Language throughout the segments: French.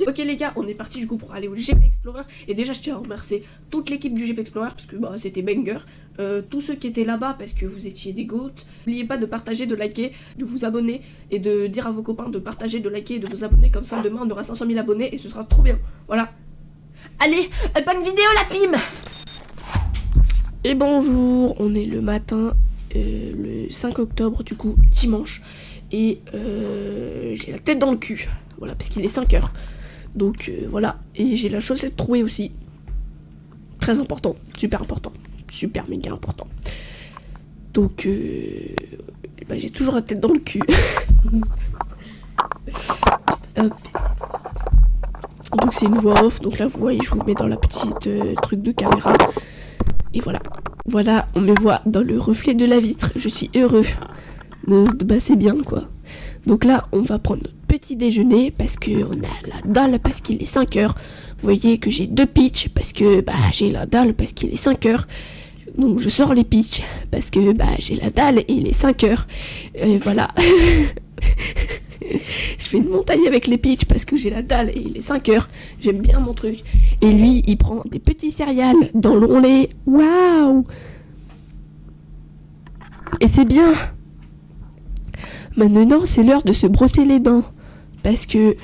Ok les gars, on est parti du coup pour aller au GP Explorer. Et déjà je tiens à remercier toute l'équipe du GP Explorer parce que bah c'était banger. Tous ceux qui étaient là-bas parce que vous étiez des goats. N'oubliez pas de partager, de liker, de vous abonner et de dire à vos copains de partager, de liker et de vous abonner. Comme ça demain on aura 500 000 abonnés et ce sera trop bien. Voilà. Allez, bonne vidéo la team. Et bonjour, on est le matin, le 5 octobre du coup, dimanche. Et j'ai la tête dans le cul. Voilà, parce qu'il est 5 heures. Donc voilà, et j'ai la chaussette trouée aussi. Très important, super méga important. Donc bah, j'ai toujours la tête dans le cul. Donc c'est une voix off, donc là vous voyez, je vous mets dans la petite truc de caméra. Et voilà. Voilà, on me voit dans le reflet de la vitre, je suis heureux. Bah c'est bien quoi. Donc là, on va prendre notre petit déjeuner parce qu'on a la dalle parce qu'il est 5 heures. Vous voyez que j'ai 2 pitchs parce que bah, j'ai la dalle parce qu'il est 5 heures. Donc je sors les pitchs parce que bah, j'ai la dalle et il est 5 heures. Voilà. Je fais une montagne avec les pitchs parce que j'ai la dalle et il est 5 heures. J'aime bien mon truc. Et lui, il prend des petits céréales dans le lait. Waouh! Et c'est bien. Maintenant, c'est l'heure de se brosser les dents. Parce que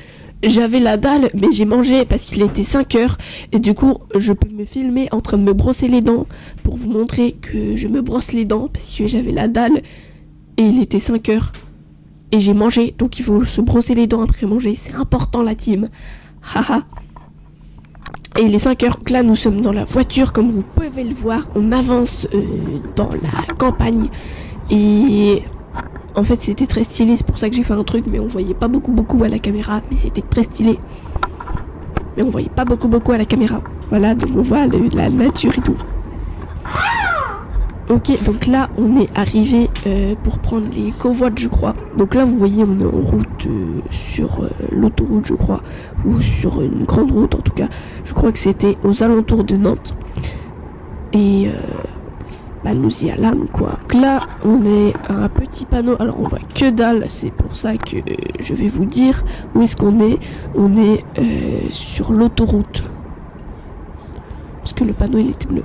j'avais la dalle, mais j'ai mangé parce qu'il était 5 heures. Et du coup, je peux me filmer en train de me brosser les dents pour vous montrer que je me brosse les dents parce que j'avais la dalle et il était 5 heures. Et j'ai mangé, donc il faut se brosser les dents après manger. C'est important la team. Haha. Et il est 5 heures. Donc là, nous sommes dans la voiture, comme vous pouvez le voir. On avance dans la campagne. Et en fait, c'était très stylé. C'est pour ça que j'ai fait un truc, mais on voyait pas beaucoup à la caméra. Mais c'était très stylé. Mais on voyait pas beaucoup à la caméra. Voilà, donc on voit la nature et tout. Ok, donc là, on est arrivé pour prendre les covoites, je crois. Donc là, vous voyez, on est en route sur l'autoroute, je crois. Ou sur une grande route, en tout cas. Je crois que c'était aux alentours de Nantes. Et bah, nous y allons, quoi. Donc là, on est à un petit panneau. Alors, on voit que dalle. C'est pour ça que je vais vous dire où est-ce qu'on est. On est sur l'autoroute. Parce que le panneau, il était bleu.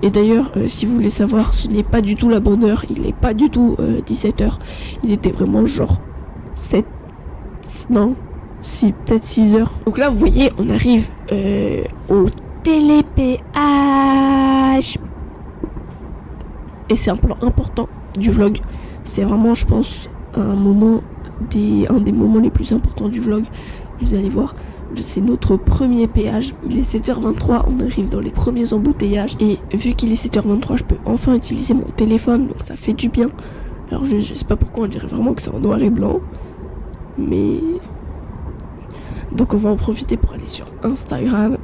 Et d'ailleurs, si vous voulez savoir, ce n'est pas du tout la bonne heure, il n'est pas du tout 17h, il était vraiment genre 7, non, si, peut-être 6h. Donc là, vous voyez, on arrive au télépéage. Et c'est un plan important du vlog. C'est vraiment, je pense, un des moments les plus importants du vlog. Vous allez voir. C'est notre premier péage, il est 7h23, on arrive dans les premiers embouteillages et vu qu'il est 7h23, je peux enfin utiliser mon téléphone, donc ça fait du bien. Alors je sais pas pourquoi, on dirait vraiment que c'est en noir et blanc, mais donc on va en profiter pour aller sur Instagram.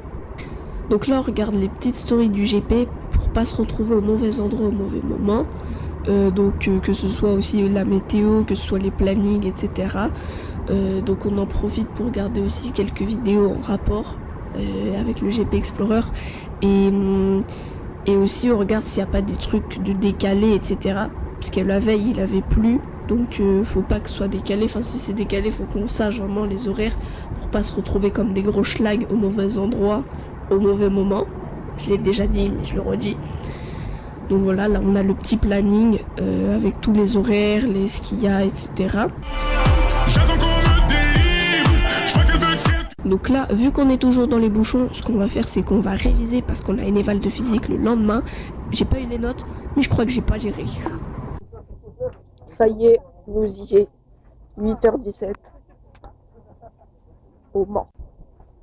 Donc là on regarde les petites stories du GP pour pas se retrouver au mauvais endroit au mauvais moment. Donc que ce soit aussi la météo, que ce soit les plannings, etc. Donc on en profite pour regarder aussi quelques vidéos en rapport avec le GP Explorer et aussi on regarde s'il n'y a pas des trucs de décalés, etc. Parce que la veille il avait plu, donc faut pas que ce soit décalé. Enfin si c'est décalé, faut qu'on sache vraiment les horaires pour pas se retrouver comme des gros schlags au mauvais endroit, au mauvais moment. Je l'ai déjà dit mais je le redis. Donc voilà, là on a le petit planning avec tous les horaires, ce qu'il y a, etc. Donc là, vu qu'on est toujours dans les bouchons, ce qu'on va faire, c'est qu'on va réviser parce qu'on a une éval de physique le lendemain. J'ai pas eu les notes, mais je crois que j'ai pas géré. Ça y est, nous y est. 8h17 au Mans.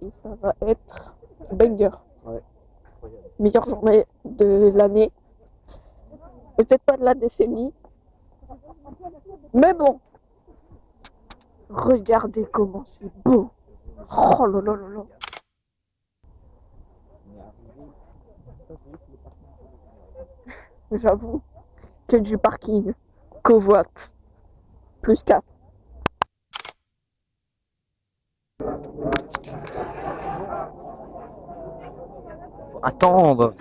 Et ça va être banger. Ouais. Meilleure journée de l'année. Peut-être pas de la décennie. Mais bon. Regardez comment c'est beau. Oh là là là là. J'avoue que du parking. Covoite. Plus 4. Attendre.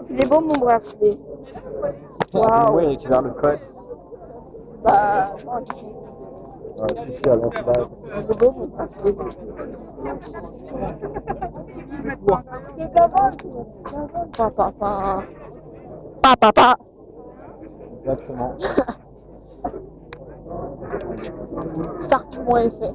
Il est beau mon bracelet. Waouh. Oui, récupère le code. Bah, Si, si, alors là. Papa. Exactement. Start.fr.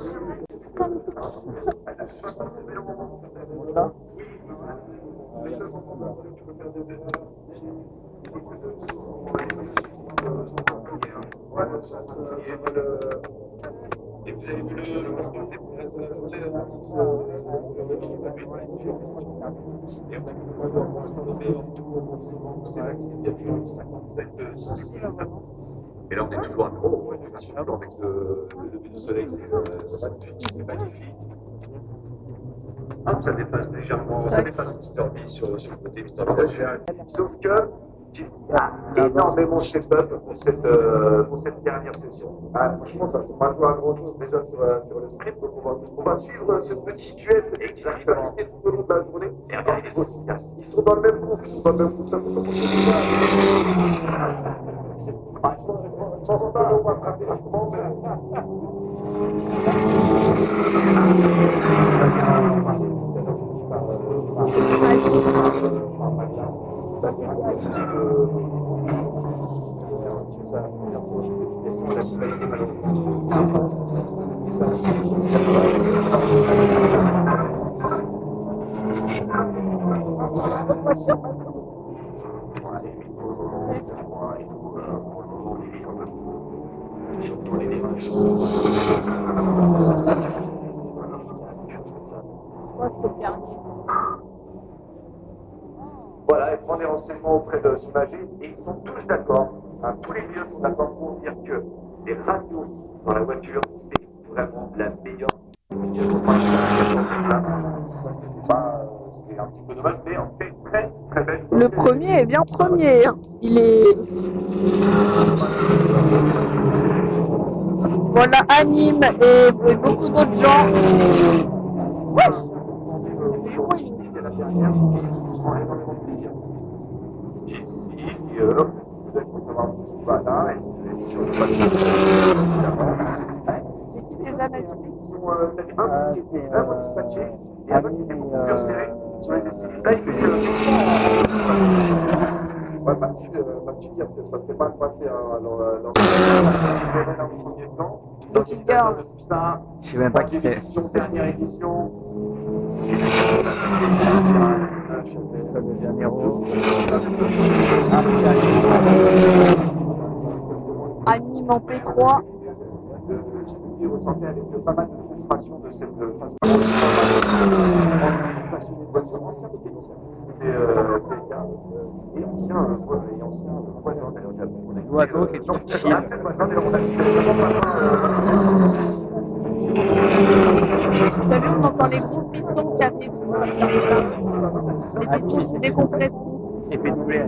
Et vous avez vu le contrôle des places de la journée, et on a vu pour l'instant le meilleur taux, c'est Maxime Gavillon, 57,106. Et là, on est toujours à gros, bien sûr, avec le lever du soleil, c'est magnifique. Hop, ça dépasse légèrement, ça dépasse Mister B sur le côté Mister B. Sauf que Jesse a énormément step-up pour cette dernière session. Franchement, ça ne va pas jouer à grand-chose déjà sur le script. Donc on va suivre ce petit duel exactement tout au long de la journée. Et regardez les autres, ils sont dans le même groupe, ça peut commencer déjà. Je pense pas, on va frapper rapidement, C'est le dernier. Voilà, elle prend des renseignements auprès de son AG et ils sont tous d'accord, tous les pilotes sont d'accord pour dire que les radios dans la voiture, c'est vraiment la meilleure. C'est un petit peu dommage, mais en fait, très très belle. Le premier est bien premier. Hein. Il est. Voilà, anime et beaucoup d'autres gens. C'est la dernière, on prend énormément de plaisir. Jessie, vous allez savoir un petit peu là, et sur le C'est qui déjà Netflix? qui est vraiment dispatché, et un autre qui était beaucoup plus serré sur les essais. Là, il fait ma fille, ça s'est mal passé dans le premier temps. Le figure. Ça, Je sais même pas qui c'est. Dernière édition. Ça devient Nero. Anime en P3. J'ai ressenti avec pas mal de frustration de cette phase. Ancien passionné de voiture, ancien mécanicien et ancien voisin d'ailleurs. L'oiseau qui est toujours chill. T'as vu, on entend les gros pistons qui arrivent. Les pistons qui décompressent tout. Effet doublé.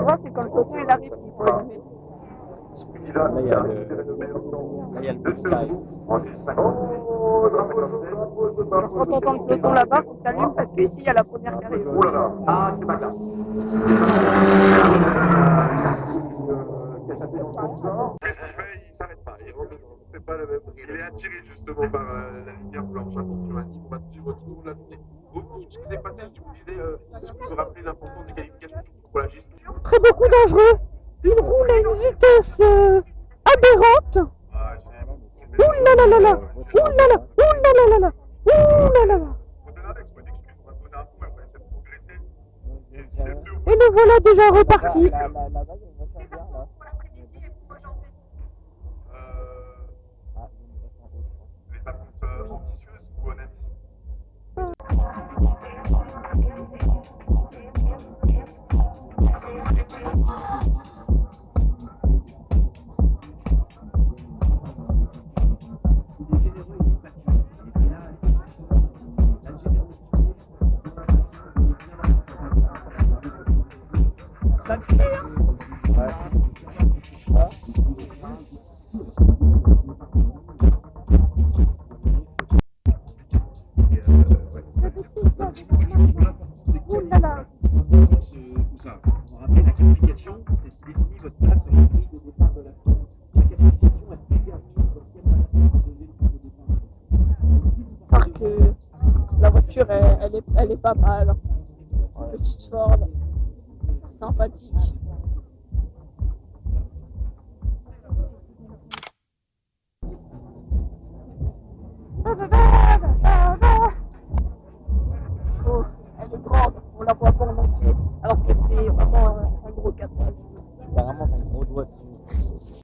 Moi, c'est quand le poteau il arrive qu'il faut allumer. Là, il y a le petit qui arrive. Quand t'entends le peloton là-bas, faut que t'allumes parce qu'ici, il y a la première qui arrive. Oh là là, ah, c'est pas grave. Qu'est-ce qu'il fait? Il s'arrête pas, il rentre dedans. C'est pas le même. Il est attiré justement par la lumière blanche. Attention, Annie, on va suivre tout la lumière. Ce qui s'est passé, je vous disais, est-ce que vous vous rappelez l'importance des qualifications pour la gestion? Très beaucoup dangereux. Il roule à une vitesse aberrante. Ouh là là là là. Ouh là là. Ouh là là là là. Ouh là là là. Et nous voilà déjà repartis. Les attentes ambitieuses ou honnêtes? Ça te fait, hein? Ouh là là. ça. On rappelle la qualification, c'est ce qui définit votre place sur la grille de départ de la course. La qualification, elle détermine dans quelle place vous devez au départ. C'est que la voiture, elle est pas mal. Petite Ford, sympathique. Oh, elle est grande, on la voit pas en entier, alors que c'est vraiment un gros 4 pages. T'as vraiment ton gros doigt dessus.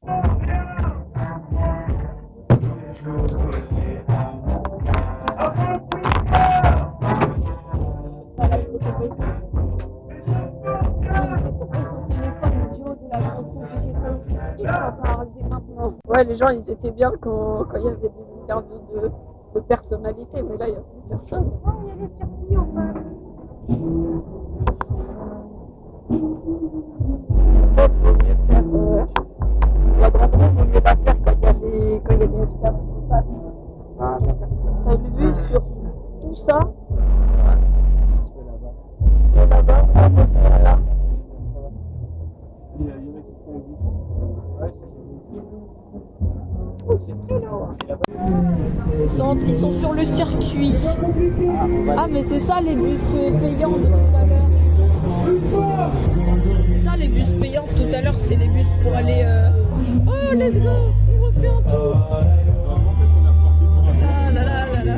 Voilà, il faut tomber. Son téléphone du haut de la grande roue du Géton, et ça va arriver maintenant. Ouais, les gens, ils étaient bien quand il y avait des interviews de personnalité, mais là, il n'y a plus personne. Oh, il y a les circuits en face. Peut-être vaut mieux faire la grande roue, vaut mieux la faire quand il y a les F4 qui passent. T'as une vue sur tout ça? Jusque là-bas, on va venir là. Il y en a qui font le bus. Oh, c'est très long. Ils sont sur le circuit. Ah, mais c'est ça les bus payants de tout à l'heure. C'est ça les bus payants de tout à l'heure, c'était les bus pour aller. Oh, let's go, on refait un tour. Ah là là là là.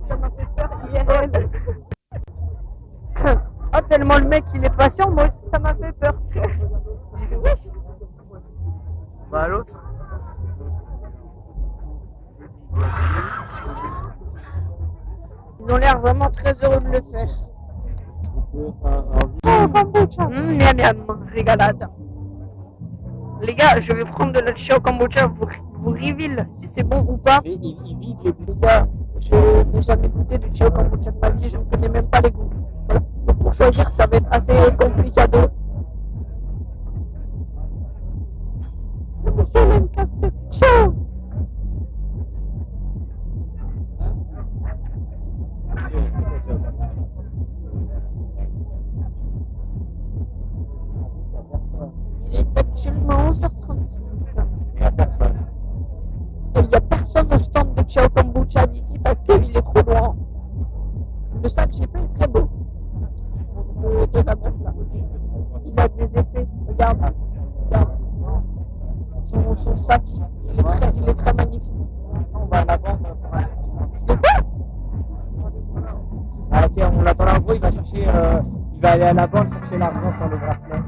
Ça m'a fait peur IRL. Ah, tellement le mec il est patient, moi aussi ça m'a fait peur. J'ai fait wesh. Bah à l'autre. Ils ont l'air vraiment très heureux de le faire. Oh, Kombucha. Miam miam, régalade. Les gars, je vais prendre de la chai au kombucha, vous reveal si c'est bon ou pas. il vide les Les gars, je n'ai jamais goûté de chai au kombucha de ma vie, je ne connais même pas les goûts. Voilà. Donc pour choisir, ça va être assez complicado. Le monsieur il a une casquette. Ciao. Il est actuellement 11h36. Il n'y a personne. Et il n'y a personne au stand de Chao Kombucha d'ici parce qu'il est trop loin. Le sac j'ai pas est très beau. De la meuf là. Il a des effets. Regarde. Regarde. Son sac, il est très magnifique. On va à la banque pour un. De quoi? Ah, ok, on l'attend là-bas, il va chercher. Il va aller à la banque chercher l'argent sur le bracelet.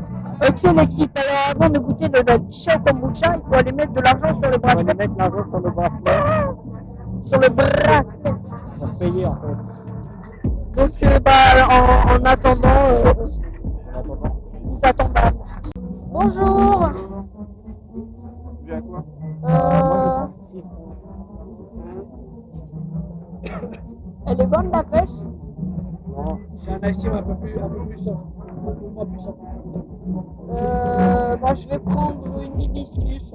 Ok l'équipe, alors avant de goûter de la Chao Kombucha, il faut aller mettre de l'argent sur le On va bracelet. aller mettre l'argent sur le bracelet Sur le bracelet. pour payer en fait. Donc en attendant, En attendant. nous attendons. Bonjour. Tu viens à quoi? Elle est bonne la pêche? Non, c'est un ice un peu plus soft. Un peu moins puissant. Moi je vais prendre une hibiscus.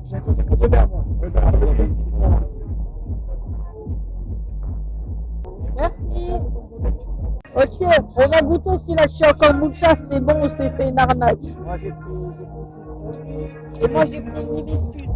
J'ai un côté de verre, moi. Merci. Ok, on va goûter si la Chao Kombucha c'est bon ou si c'est une arnaque. Moi j'ai pris. Et moi j'ai pris une hibiscus.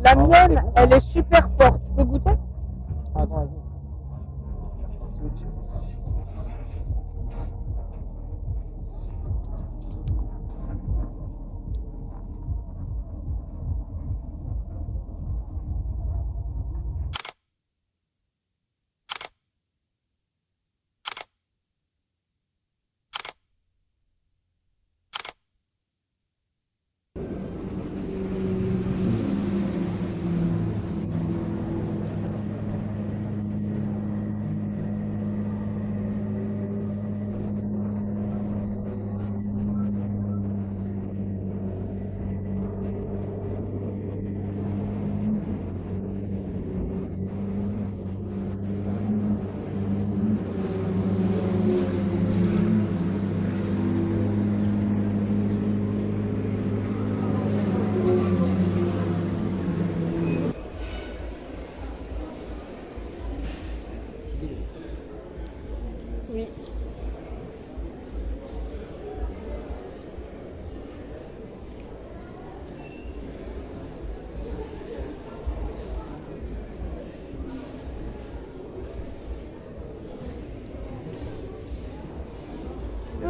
La mienne, elle est super forte. Tu peux goûter? Attends, vas-y.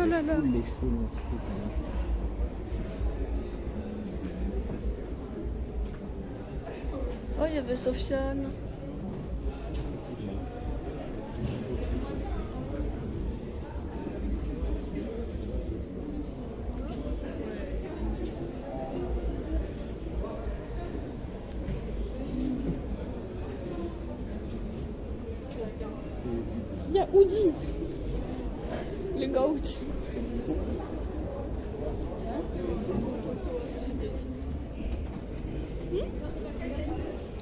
Oh là là. Les cheveux monstrueux, Oh, il y avait Sofiane. Il y a Oudi, le goat.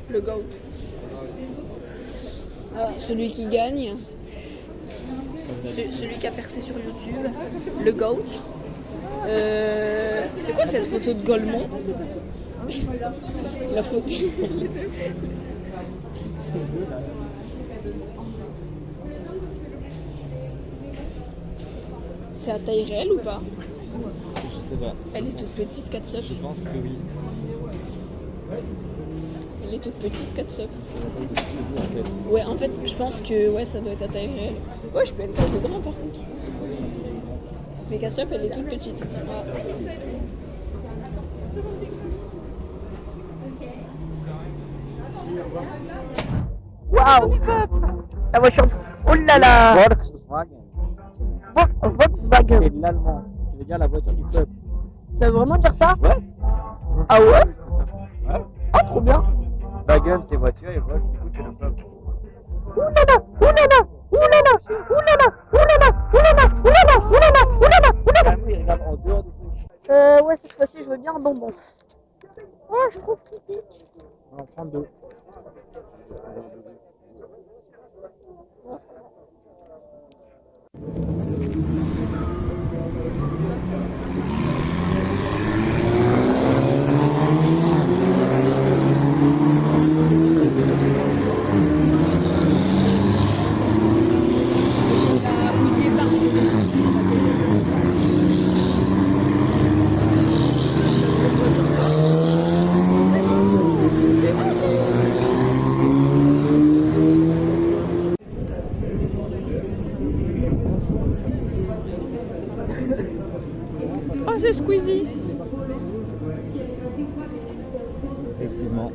Le goat. Ah, celui qui gagne. Celui qui a percé sur YouTube. Le goat. C'est quoi cette photo de Golemont? La photo. C'est à taille réelle ou pas? Je sais pas. Elle est toute petite, Catsup. Je pense que oui. Elle est toute petite, Catsup. En fait. Ouais, en fait, je pense que ouais, ça doit être à taille réelle. Ouais, je peux être taille dedans par contre. Mais Catsup, elle est toute petite. Ah. Waouh. La voiture. Oh là là. Volkswagen. Volkswagen. C'est de l'allemand. Tu veux dire la voiture du peuple. Ça veut vraiment dire ça? Ouais. Ah ouais? C'est ça. Ouais. Ah, trop bien. Wagen, c'est voiture et Volks, du coup, c'est le peuple. Ouh là là. Ouh là là. Ouh là là. Ouh là là. Ouh là là. Ouh là là. Ouh là là. Ouh là là. Ouh là là. Ouh là là. Il regarde en dehors du truc. Ouais, cette fois-ci, je veux bien un bonbon. Oh, je trouve qu'il pique. On va en prendre deux. Oh, c'est Squeezie. Effectivement.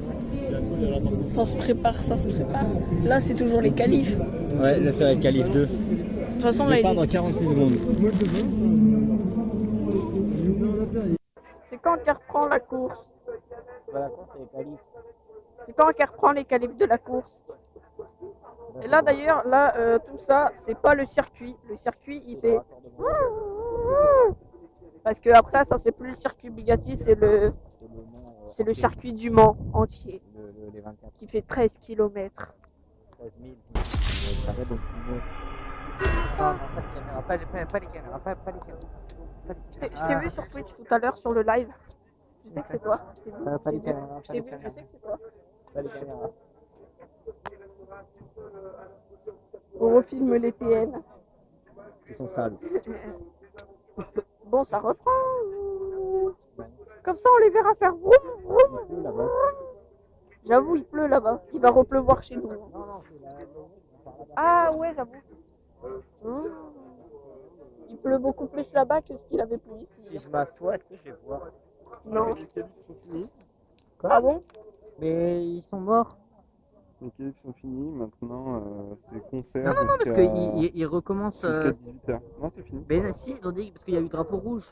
Ça se prépare, ça se prépare. Là, c'est toujours les qualifs. Ouais, là, ça va être Calif 2. De toute façon, là, On part il... dans 46 secondes. C'est quand qu'elle reprend la course? Bah, la course, c'est les Calif. C'est quand qu'elle reprend les qualifs de la course? Et là, d'ailleurs, là, tout ça, c'est pas le circuit. Le circuit, il fait... Parce que après, ça, c'est plus le circuit Bugatti, c'est le circuit du Mans entier, Les 24. qui fait 13 km. 13 000. Ça va donc. Non, non, pas les caméras, pas les caméras, pas les caméras. Je t'ai vu sur Twitch tout à l'heure sur le live. Je sais que c'est toi. Je t'ai vu, Pas les je t'ai vu, caméras, je t'ai vu, je sais que c'est toi. Pas les caméras. On refilme les TN. Ils sont sales. Bon, ça reprend. Comme ça, on les verra faire vroom, vroom, Il pleut là-bas. J'avoue, il pleut là-bas. Il va repleuvoir chez nous. Non, non, c'est la maison. Ah ouais, j'avoue. Il pleut beaucoup plus là-bas que ce qu'il avait plu ici. Si je m'assois, est-ce que je vais voir? Non. Les qualifs sont finis. Ah bon? Mais ils sont morts. Les qualifs sont finis. Maintenant, c'est concert. Non, non, non, parce qu'ils recommencent. Jusqu'à 18h. Non, c'est fini. Mais si, ils ont dit parce qu'il y a eu drapeau rouge.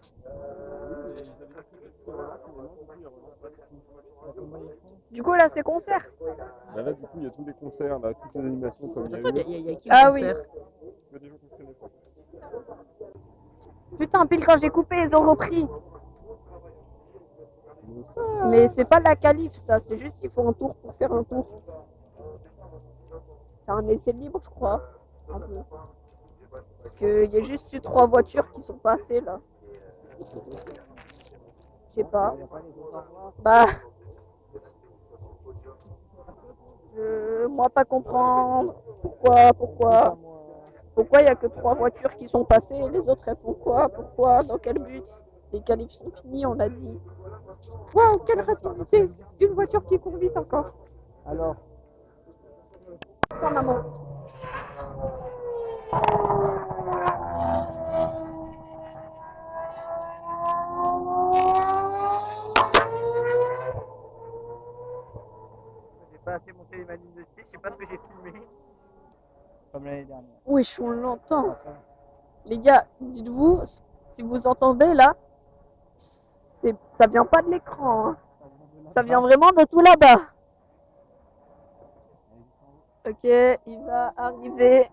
Du coup, là, c'est concert. Bah là, du coup, il y a tous les concerts, là, toutes les animations comme il y a Attends, eu. il y a qui Ah au oui. concert? Il y a des gens qui se connaissent pas. Putain, pile quand j'ai coupé, ils ont repris. Mais c'est pas la qualif, ça. C'est juste qu'il faut un tour pour faire un tour. C'est un essai libre, je crois. Un peu. Parce qu'il y a juste eu 3 voitures qui sont passées, là. Je sais pas. Bah... moi pas comprendre pourquoi il y a que 3 voitures qui sont passées et les autres elles font quoi, pourquoi, dans quel but. Les qualifs sont finis, on a dit. Waouh, quelle rapidité, une voiture qui court vite encore. Alors, Sans maman. pas assez monté les manines de ski, je sais pas ce que j'ai filmé. Comme l'année dernière. Wesh, on l'entend. Enfin, Les gars, dites-vous, si vous entendez là, ça vient pas de l'écran, hein. Ça vient vraiment de tout là-bas. Ok, il va arriver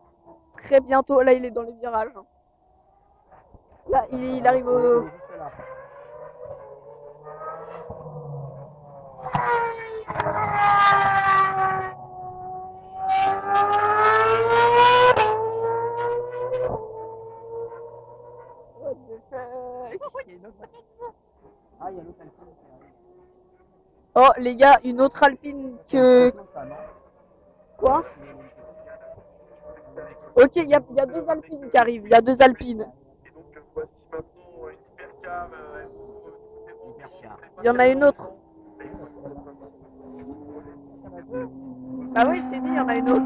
très bientôt. Là, il est dans les virages. Là, il arrive au... juste là. What the fuck? Il y a une autre voiture. Ah, il y a l'autre Alpine qui arrive. Oh, les gars, une autre Alpine que... Ça, non? Quoi? Ok, il y a deux Alpines qui arrivent. Il y a deux Alpines. Et donc voici maintenant une hypercar. Il y en a une autre. Bah oui, je t'ai dit, il y en a une autre.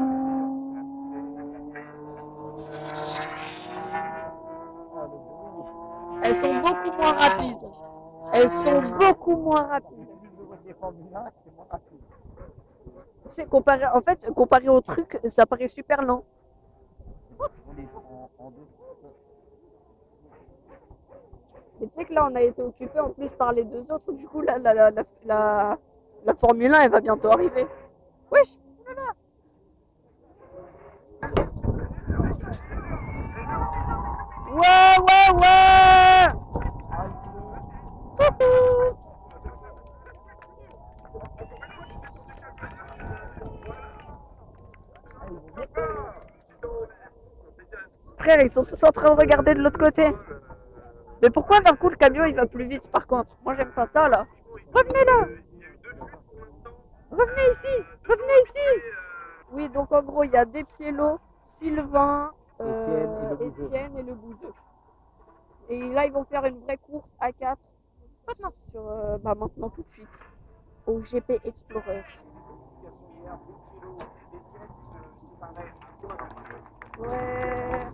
Elles sont beaucoup moins rapides. Elles sont beaucoup moins rapides. C'est comparé, en fait, comparé au truc, ça paraît super lent. Mais tu sais que là, on a été occupé en plus par les deux autres. Du coup, là, la Formule 1, elle va bientôt arriver. Wesh! Ouais, ouais, ouais! Wouhou! Frère, ils sont tous en train de regarder de l'autre côté. Mais pourquoi d'un coup le camion il va plus vite par contre? Moi j'aime pas ça là. Revenez là! Revenez ici! Revenez ici! Oui, donc en gros il y a Despiello, Sylvain, Étienne et le Bouzeux. Et là ils vont faire une vraie course à 4 maintenant, maintenant tout de suite au GP Explorer. Ouais.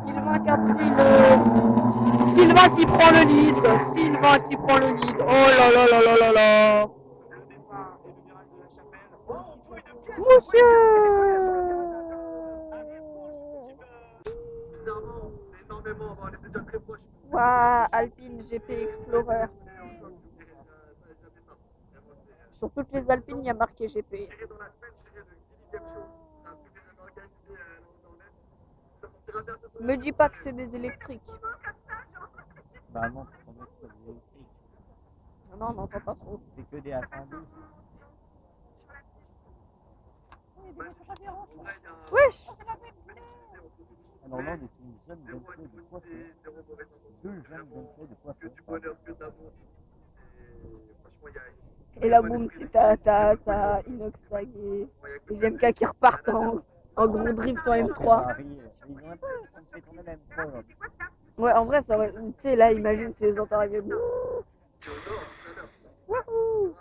Sylvain qui a pris le... Sylvain qui prend le lead. Sylvain qui prend le lead. Oh là là là là là là. Monsieur. Waouh, Alpine GP Explorer. Sur toutes les Alpines, il y a marqué GP. Me dis pas que c'est des électriques. Bah non, c'est tombé sur des électriques. Non, on n'entend pas trop. C'est que des A112. Wesh! Alors là, c'est une jeune Bentley de coiffeur. Deux jeunes Bentley de coiffeur. Et là, boum, t'as Inox Tag et GMK qui repartent en gros drift en M3. Ils ont un peu fait tourner la M3 là. Ouais, en vrai, ça aurait... Tu sais, là, imagine si les autres arrivaient. Wouhou!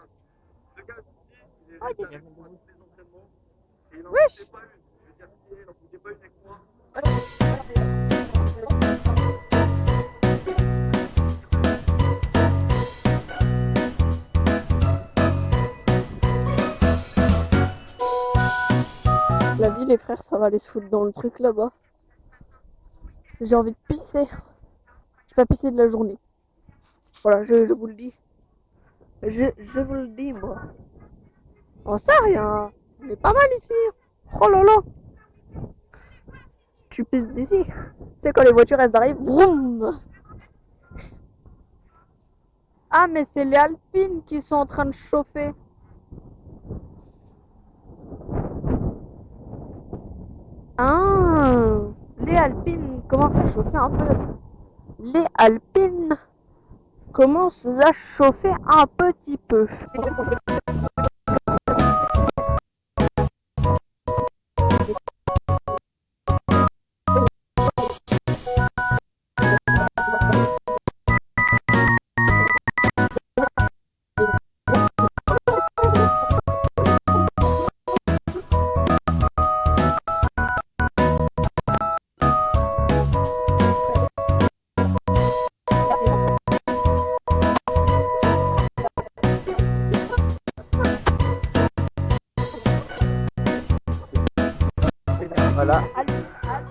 Wesh! La vie, les frères, ça va aller se foutre dans le truc là-bas. J'ai envie de pisser. J'ai pas pissé de la journée. Voilà, je vous le dis. Je vous le dis, moi. On sait rien. On est pas mal ici. Oh là là. Tu pisses d'ici. Tu sais, quand les voitures, elles arrivent, vroom. Ah, mais c'est les Alpines qui sont en train de chauffer. Ah, les Alpines commencent à chauffer un peu. Les Alpines commencent à chauffer un petit peu.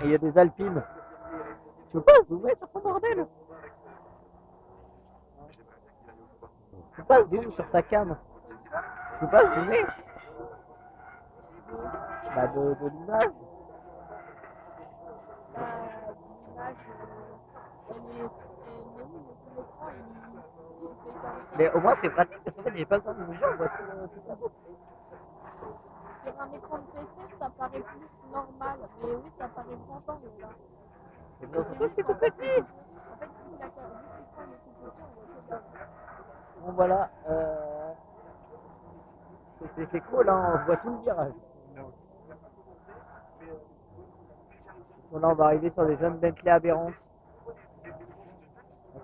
il y a des alpines. Tu veux pas zoomer sur ton bordel? Tu peux pas zoomer sur ta cam? Tu peux pas zoomer? Bah de l'image. Mais au moins c'est pratique parce qu'en fait j'ai pas besoin de bouger, on voit tout la boucle. Sur un écran de PC, ça paraît plus normal, mais oui, ça paraît grand angle là. Mais bien C'est sûr que c'est tout en fait, petit. En fait, vu que l'écran est tout petit, on voit que dalle. Bon voilà, c'est cool, hein, on voit tout le virage. Là on va arriver sur des jeunes Bentley aberrantes.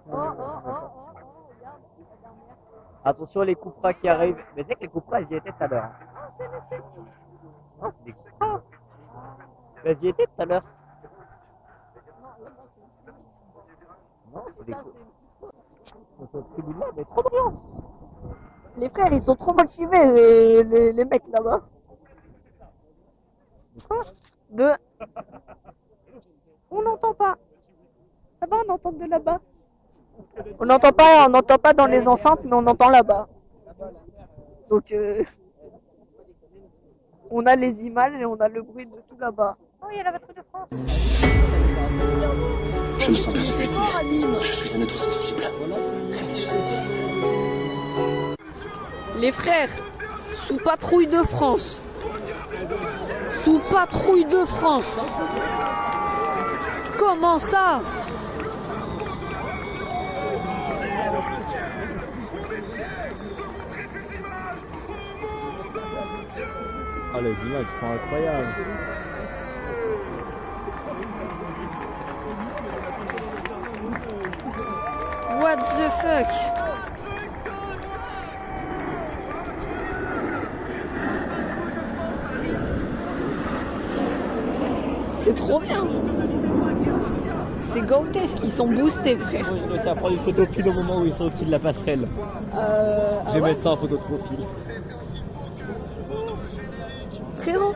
Oh, regarde, la dernière. Attention les Cupra qui arrivent. Mais tu sais que les Cupra j'y étais tout à l'heure. Oh, c'est le Civic. Oh c'est des Cupra. Bah j'y étais tout à l'heure. Non, là-bas, c'est le Civic. Non c'est des Ça, Cupra. c'est Donc ce bout-là, mais trop d'ambiance. Les frères, ils sont trop motivés, les mecs là-bas. Deux. On n'entend pas. Là-bas, on entend de là-bas. On n'entend pas dans les enceintes, mais on entend là-bas. Donc, on a les images et on a le bruit de tout là-bas. Oh, il y a la voiture de France. Je me sens persécuté. Je suis un être sensible. Les frères, sous patrouille de France. Sous patrouille de France. Comment ça? Ah les images sont incroyables. What the fuck? C'est trop bien. C'est grotesque, ils sont boostés, frère. Moi j'ai réussi à prendre une photo pile au moment où ils sont au-dessus de la passerelle. Je vais mettre ça en photo de profil. Frérot,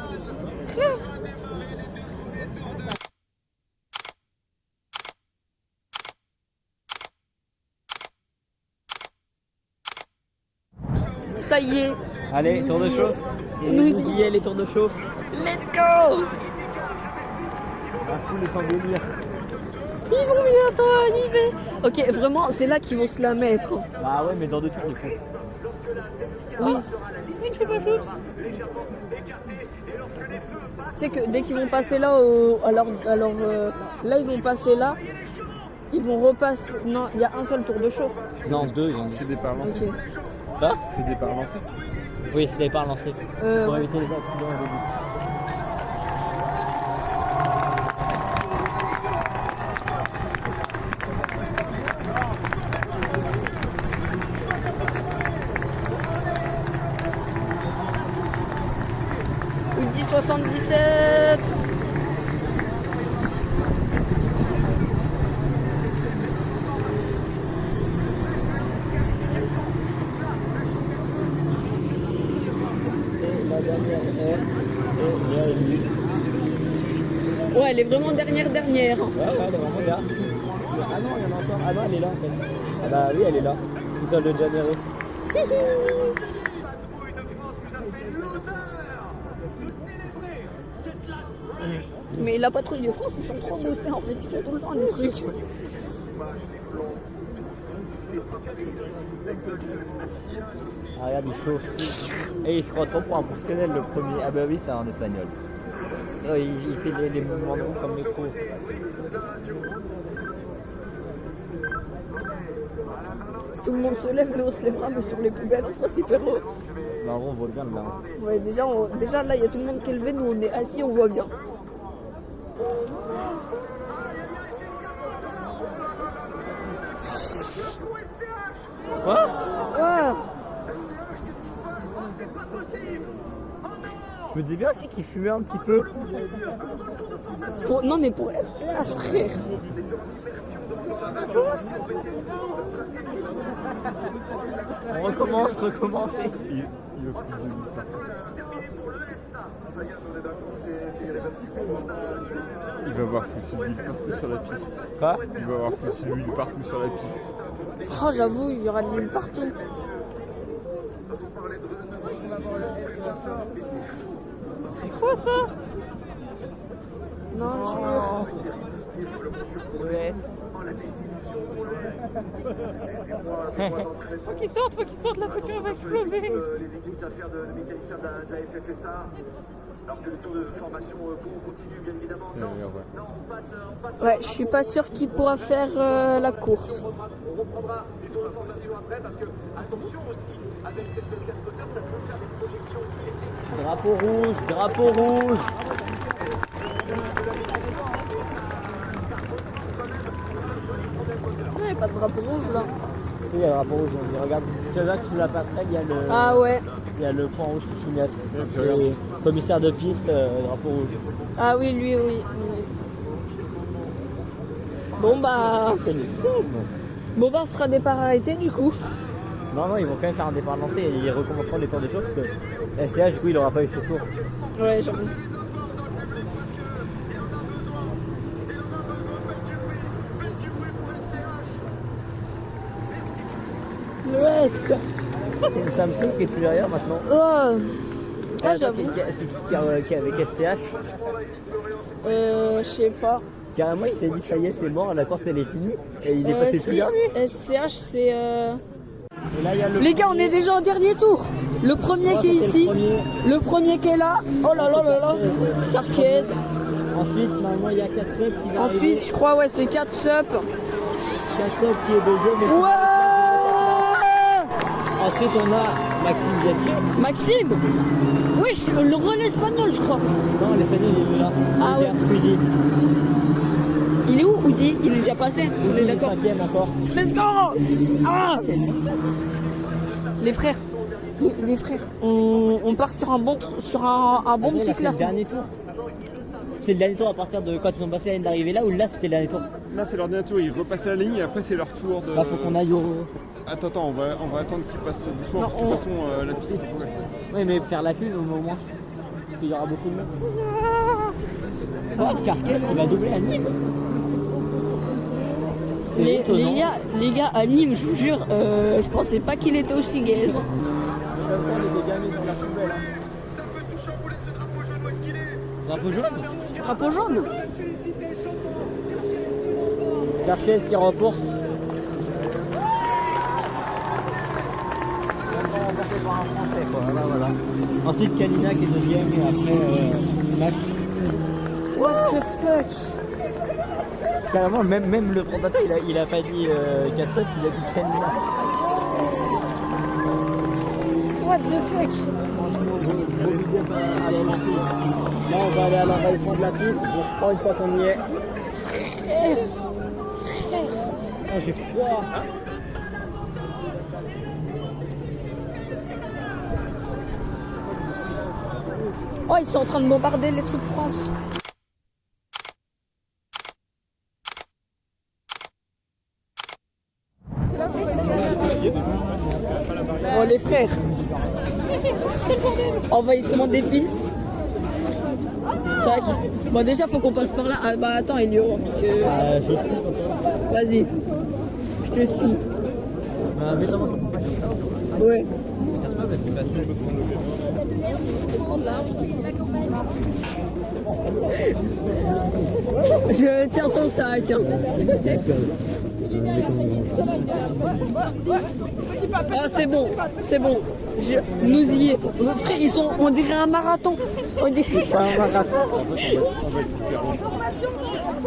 ça y est. Allez, tour de chauffe. Et Nous vous y êtes les tours de chauffe. Let's go. À fou les temps de lire. Ils vont bientôt arriver. Ok, vraiment, c'est là qu'ils vont se la mettre. Bah ouais, mais dans 2 tours du coup. Oui. Une choupa choups. Tu sais que dès qu'ils vont passer là, là ils vont passer là, ils vont repasser. Non, il y a un seul tour de chauffe. Non, 2, ils ont dit. C'est des parts lancées. Ok. Quoi? C'est des parts lancées. Oui, c'est des parts lancées. Pour Ouais. éviter les accidents au début. Audi 77. Et la dernière R, c'est la L. Ouais, elle est vraiment dernière. Ouais, elle est vraiment là. Ah non, il y en a encore. Ah non, elle est là en fait. Ah bah oui, elle est là. C'est celle de Janeiro. Mais la patrouille de France, ils sont trop boostés en fait, ils font tout le temps des trucs. Ah regarde, il chauffe. Et il se croit trop pour un professionnel le premier. Ah bah oui, c'est un espagnol. Oh, il fait les mouvements de roue comme les pros. Si tout le monde se lève, nous on se lèvera, mais sur les poubelles, on sera super haut. Bah en gros, on voit bien là. Ouais, déjà là, il y a tout le monde qui est levé, nous on est assis, on voit bien. Quoi? Ouais. Je me dis bien aussi qu'il fumait un petit peu. Non mais pour FH, frère. On recommence, recommencer. Il va plus de ça. Il va voir ses civils partout sur la piste. Quoi? Il va voir ses civils partout sur la piste. Oh, j'avoue, il y aura de l'huile partout. C'est quoi ça? Non, je ES. faut qu'il sorte, la voiture va exploser. Les équipes d'affaires de mécaniciens de la FFSA. Alors que le tour de formation continue bien évidemment. Non, on passe. Ouais, je suis pas sûr qu'il pourra faire la course. On reprendra du tour de formation après parce que, attention aussi, avec cette casse-moteur, ça peut faire des projections électriques. Drapeau rouge, drapeau rouge. Il n'y a pas de drapeau rouge là. Si, il y a le drapeau rouge. Regarde, tu vois que sous la passerelle, il y a le, Ah ouais. il y a le point rouge qui clignote. Et commissaire de piste, drapeau rouge. Ah oui, lui, oui. Bon bah. C'est le seum. Bon bah, ce sera départ arrêté du coup. Non, ils vont quand même faire un départ lancé et ils recommenceront les tours des choses parce que SCH, du coup, il aura pas eu ses tours. Ouais, j'avoue. Ouais, C'est une Samsung qui est plus derrière maintenant. oh. Ah, j'avoue. C'est qui avec SCH? Je sais pas. Carrément, il s'est dit ça y est, c'est mort, la course elle est finie et il est passé tout dernier. SCH, c'est. Et là, il y a le Les gars, on est déjà au dernier tour. Le premier qui est ici, le premier qui est là. Oh là là là là. Carquez. Ensuite, normalement, il y a 4 subs qui va Ensuite, arriver. je crois, ouais, c'est 4 subs. 4 subs qui est Belgium. Mais Ouais. ensuite, on a Maxime Bianchi. Maxime. Oui, le relais espagnol, je crois. Non, l'espagnol il est là. Ah Il est ouais. Squeezie. Il est où, Oudi? Il est déjà passé. On est d'accord. 5ème encore. Let's go. Ah. Les frères. Les frères. On part sur un bon, Après, petit là, c'est le classement. dernier tour. C'est le dernier tour à partir de quand ils sont passés à la ligne d'arrivée là ou là c'était le dernier tour. Là, c'est leur dernier tour. Ils repassent la ligne et après, c'est leur tour de. Là, faut qu'on aille au. Attends, on va attendre qu'ils passent doucement Non, parce que de toute façon, la piste est couverte. Oui, mais faire la queue au moins. Parce qu'il y aura beaucoup de monde. Ça, c'est Carquez qui va doubler à Nîmes. C'est étonnant. Les gars, à Nîmes, je vous jure, je pensais pas qu'il était aussi gaze. Drapeau jaune. Drapeau jaune. Carquez qui remporte. Par un Français, quoi. Voilà. Ensuite Kalina qui est deuxième et après Max. What the fuck? Carrément, même le présentateur il a pas dit 4 subs, il a dit Kalina. What the fuck? Franchement, beau big up à la lancée. Là, on va aller à l'envahissement de la piste. Je reprends une fois qu'on y est. Frère. Oh, j'ai froid. Oh, ils sont en train de bombarder les trucs de France. Oh les frères. Envahissement des pistes. Tac. Bon déjà faut qu'on passe par là. Ah bah attends Elio, parce que. Vas-y. Je te suis. Ouais. Je tiens ton sac. Hein. Ah c'est bon, c'est bon. Nous y est. Frère, ils sont, on dirait un marathon. On dirait un marathon.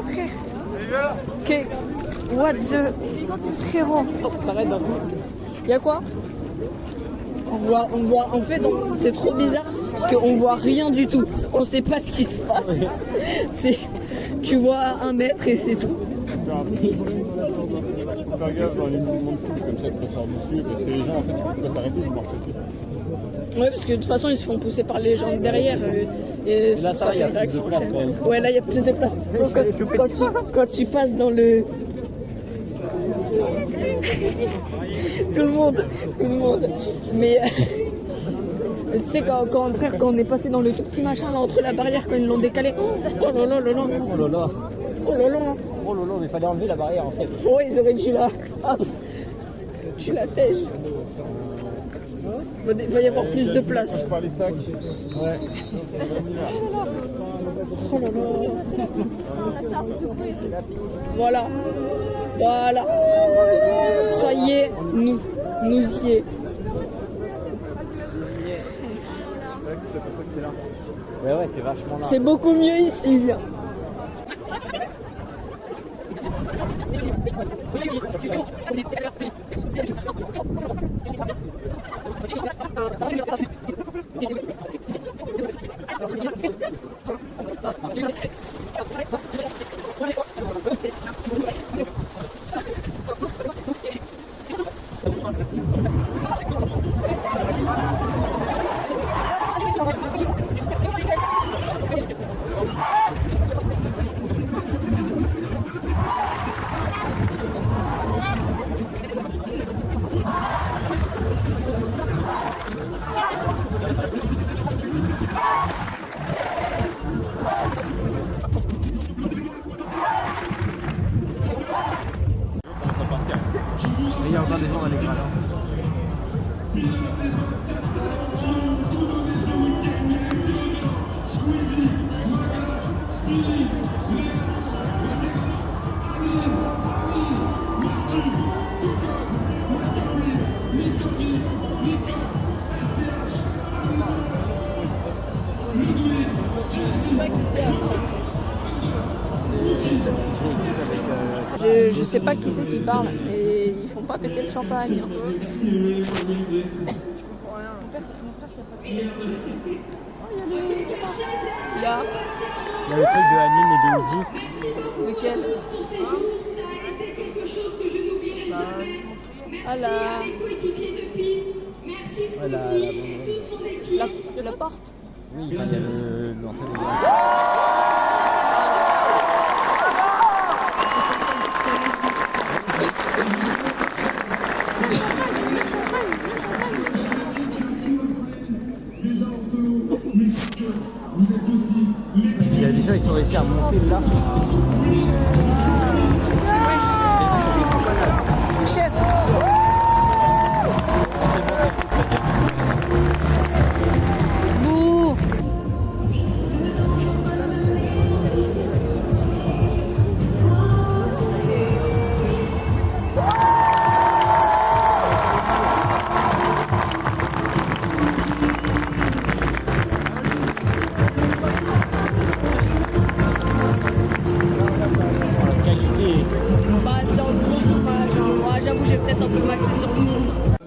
Frère. Ok. What the frérot. Y'a quoi? On voit, en fait, c'est trop bizarre parce qu'on voit rien du tout. On sait pas ce qui se passe. C'est, tu vois 1 mètre et c'est tout. Faut faire gaffe dans les mouvements de foule comme ça que ça sort dessus parce que les gens en fait ils peuvent pas s'arrêter, ils marchent dessus. Ouais, parce que de toute façon ils se font pousser par les gens derrière. Et là, ça, il y a plus de place quand même. Ouais, là il y a plus de place. Quand tu passes dans le. Tout le monde. Mais tu sais, quand on est passé dans le tout petit machin là entre la barrière quand ils l'ont décalé. Oh là là là là. Oh là là. Oh là là. Oh là là, mais fallait enlever la barrière en fait. Oh, ils auraient dû là. Hop. Tu la tèges. Il va y avoir plus de place. Par les sacs. Ouais. Oh là là. Voilà. Ça y est, nous y est. Ouais, c'est vachement là. C'est beaucoup mieux ici. Mais il y a encore des gens dans les gradins. Je sais pas qui c'est qui parle, mais ils font pas péter le champagne. Là. Il y a le truc de Anime et de Uzi. Lequel? Ah la porte. Oui, il y a l'entrée de il y a des gens qui sont réussi à monter là. Chef. Bouh. Qualité. Bah c'est en gros zoomage, hein. Moi j'avoue j'ai peut-être un peu maxé sur le zoom.